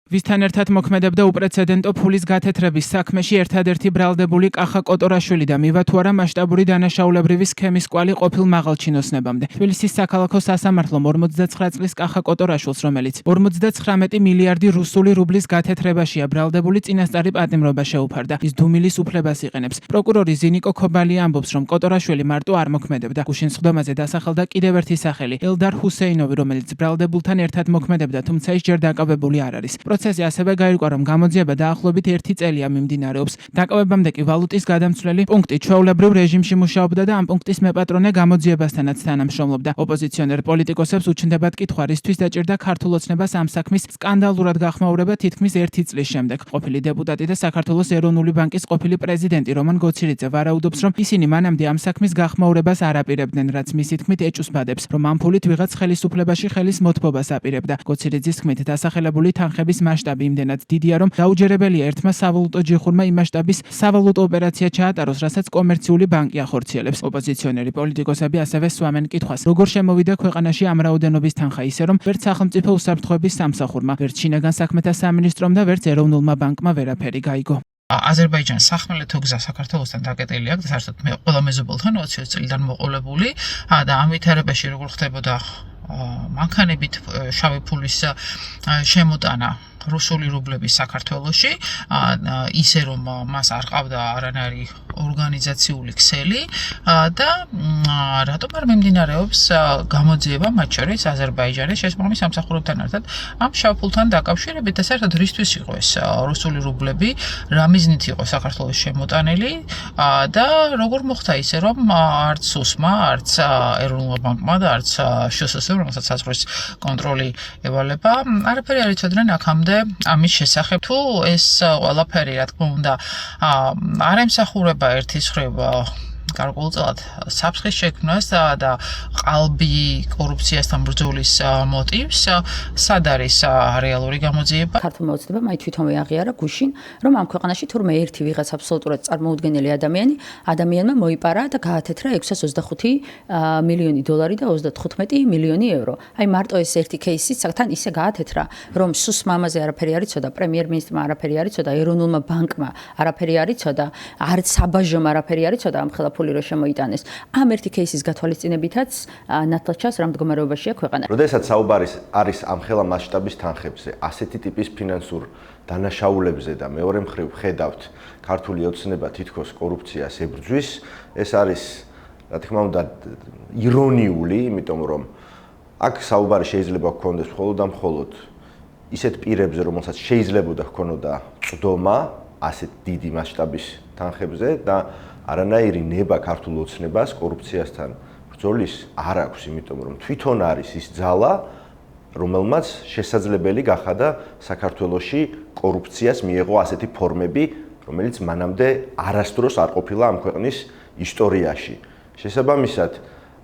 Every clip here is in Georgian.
ვისთან ერთად მოქმედებდა უპრეცედენტო ფულის გათეთრების საქმეში ერთადერთი ბრალდებული კახა კოტორაშვილი და მივა თუ არა მასშტაბური დანაშაულებრივი სქემის კვალი ყოფილ მაღალჩინოსნებამდე. თბილისის საქალაქო სასამართლომ 49 წლის კახა კოტორაშვილს, რომელიც 59 მილიარდი რუსული რუბლის გათეთრებაშია ბრალდებული წინასწარი პატიმრობა შეუფარდა. ის დუმილის უფლებას იყენებს. პროკურორი ზინიკო ქობალია ამბობს, რომ კოტორაშვილი მარტო არ მოქმედებდა. გუშინ სხდომაზე დასახელდა კიდევ ერთი სახელი, ელდარ ჰუსეინოვი, რომელიც ბრალდებულთან ერთად მოქმედებდა, თუმცა ის ჯერ დაკავებული არ არის. პროცესი ასევე გაირკვა, რომ გამოძიება დაახლოებით 1 წელია მიმდინარეობს. დაკავებამდე კი ვალუტის გადამცვლელი პუნქტი ჩვეულებრივ რეჟიმში მუშაობდა და ამ პუნქტის მეპატრონე გამოძიებასთანაც თანამშრომლობდა. ოპოზიციონერ პოლიტიკოსებს უჩნდებათ კითხვა, რისთვის დაჭირდა ქართულ ოცნებას ამ საქმის სკანდალურად გახმაურება თითქმის 1 წლის შემდეგ. ყოფილი დეპუტატი და საქართველოს ეროვნული ბანკის ყოფილი პრეზიდენტი რომან გოცირიძე ვარაუდობს, რომ ისინი მანამდე ამ საქმის გახმაურებას არ აპირებდნენ, რაც მისი თქმით ეჭვსბადებს, რომ ამ ფულით ვიღაც ხელისუფლებაში ხელის მოთმობას აპირებდა. გოცირიძის თქმით დასახელებული თანხების მასშტაბი იმდენად დიდია, რომ დაუჯერებელია ერთმა სავალუტო ჯიხურმა იმ მასშტაბის სავალუტო ოპერაცია ჩაატაროს, რასაც კომერციული ბანკი ახორციელებს. ოპოზიციონერი პოლიტიკოსები ასევე სვამენ კითხვას, როგორ შემოვიდა ქვეყანაში ამ რაოდენობის თანხა, ისე რომ ვერც სახელმწიფო უსაფრთხოების სამსახურმა, ვერც შინაგან საქმეთა სამინისტრომ და ვერც ეროვნულმა ბანკმა ვერაფერი გაიგო. აზერბაიჯანის სახმელეთო გზა საქართველოსთან დაკეტილი აქვს, საერთოდ მე ყველა მეზობელთან 20 წლიდან მოყოლებული და ამ ვითარებაში როგორ ხდებოდა მანქანებით შავი ფულის შემოტანა რუსული რუბლების საქართველოში, ისე რომ მას არ ყავდა არანაირი ორგანიზაციული ქსელი და რატომ არ მიმდინარეობს გამოძიება მათ შორის აზერბაიჯანის შესაბამის სამსახურებთან ერთად ამ შავ ფულთან დაკავშირებით და საერთოდ რისთვის იყო ეს რუსული რუბლები, რა მიზნით იყო საქართველოს შემოტანილი და როგორ მოხდა ისე რომ არც უსმა, არც ეროვნულმა ბანკმა და არც შსს-მა, რომელსაც საზღვრის კონტროლი ევალება, არაფერი არ იცოდნენ აქამდე ამის შესახებ. თუ ეს ყველაფერი, რა თქმა უნდა, არ ემსახურება ერთის მხრივ გარკვეულწილად საფრთხის შექმნას და ყალბი კორუფციასთან ბრძოლის მოტივს, სად არის რეალური გამოძიება? ქართულმა ოცნებამ აი თვითონვე აღიარა გუშინ, რომ ამ ქვეყანაში თურმე ერთი ვიღაც აბსოლუტურად წარმოუდგენელი ადამიანმა მოიპარა და გაათეთრა 625 მილიონი დოლარი და 35 მილიონი ევრო. აი მარტო ეს ერთი кейსი საკთან ისე გაათეთრა, რომ სუს მამაზე არაფერი არ იცოდა, პრემიერ-მინისტრმა არაფერი არ იცოდა, ეროვნულმა ბანკმა არაფერი არ იცოდა, არც საბაჟომ არაფერი არ იცოდა ამ ხელაფული რო შემოიტანეს. ამ ერთი кейსის გათვალისწინებითაც ნათლად ჩანს რა მდგომარეობაშია ქვეყანა. როდესაც საუბარი არის ამ ხელა მასშტაბის თანხებზე, ასეთი ტიპის ფინანსურ დანაშაულებზე და მეორე მხრივ ხედავთ ქართული ოცნება თითქოს კორუფციას ებრძვის, ეს არის რა თქმა უნდა ირონიული, იმიტომ რომ აქ საუბარი შეიძლება გქონდეს მხოლოდ და მხოლოდ ისეთ პირებზე, რომელსაც შეიძლებოდა ჰქონოდა წვდომა ასეთ დიდი მასშტაბის თანხებზე და არანაირი ნება ქართულ ოცნებას კორუფციასთან ბრძოლის არ აქვს, იმიტომ რომ თვითონ არის ის ძალა, რომელმაც შესაძლებელი გახადა საქართველოში კორუფციას მიეღო ასეთი ფორმები, რომელიც მანამდე არასდროს არ ყოფილა ამ ქვეყნის ისტორიაში. შესაბამისად,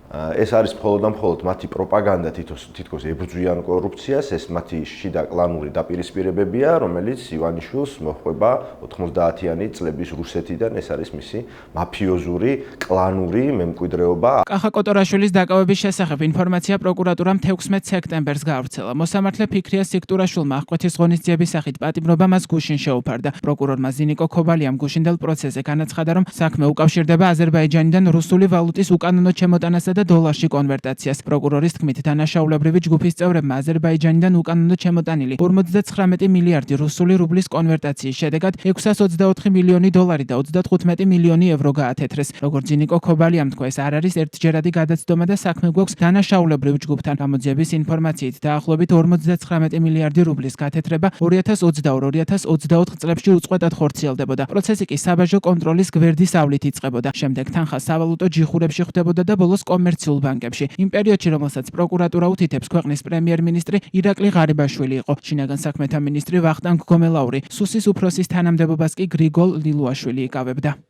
ეს არის მხოლოდ და მხოლოდ მათი პროპაგანდა თითქოს ებრძვიან კორუფციას, ეს მათი შიდა კლანური დაპირისპირებებია, რომელიც ივანიშვილს მოჰყვება 90-იანი წლების რუსეთიდან, ეს არის მისი მაფიოზური კლანური მემკვიდრეობა. კახა კოტორაშვილის დაკავების შესახებ ინფორმაცია პროკურატურამ 16 სექტემბერს გაავრცელა. მოსამართლე ფიქრია სიკვდურაშვილმა აღკვეთის ღონისძიების სახით პატიმრობა მას გუშინ შეუფარდა. პროკურორმა ზინიკო ქობალიამ გუშინდელ პროცესზე განაცხადა, რომ საქმე უკავშირდება აზერბაიჯანიდან რუსული ვალუტის უკანონო ჩემოტანასა და დოლარში კონვერტაციას. პროკურორის თქმით, დანაშაულებრივი ჯგუფის წევრებმა აზერბაიჯანიდან უკანონო ჩემოტანილი 59 მილიარდი რუსული რუბლის კონვერტაციის შედეგად 624 მილიონი დოლარი და 35 მილიონი ევრო გაათეთრეს. როგორც ზინიკო ქობალიამ თქვა, ეს არ არის ერთჯერადი გადაცდომა და საქმე გვაქვს დანაშაულებრივ ჯგუფთან. გამოძიების ინფორმაციით დაახლოებით 59 მილიარდი რუბლის გათეთრება 2022-2024 წლებში უწყვეტად ხორციელდებოდა. პროცესი კი საბაჟო კონტროლის გვერდის ავლით იწყებოდა. შემდეგ თანხა სავალუტო ჯიხურებში ხვდებოდა და ბოლოს კომერციულ ბანკებში. იმ პერიოდში, რომელსაც პროკურატურა უთითებს, ქვეყნის პრემიერ-მინისტრი ირაკლი ღარიბაშვილი იყო. შინაგან საქმეთა მინისტრი ვახტანგ გომელაური, სუსის უფროსის თანამდებობას კი გრიგოლ ლილუაშვილი იკავებდა.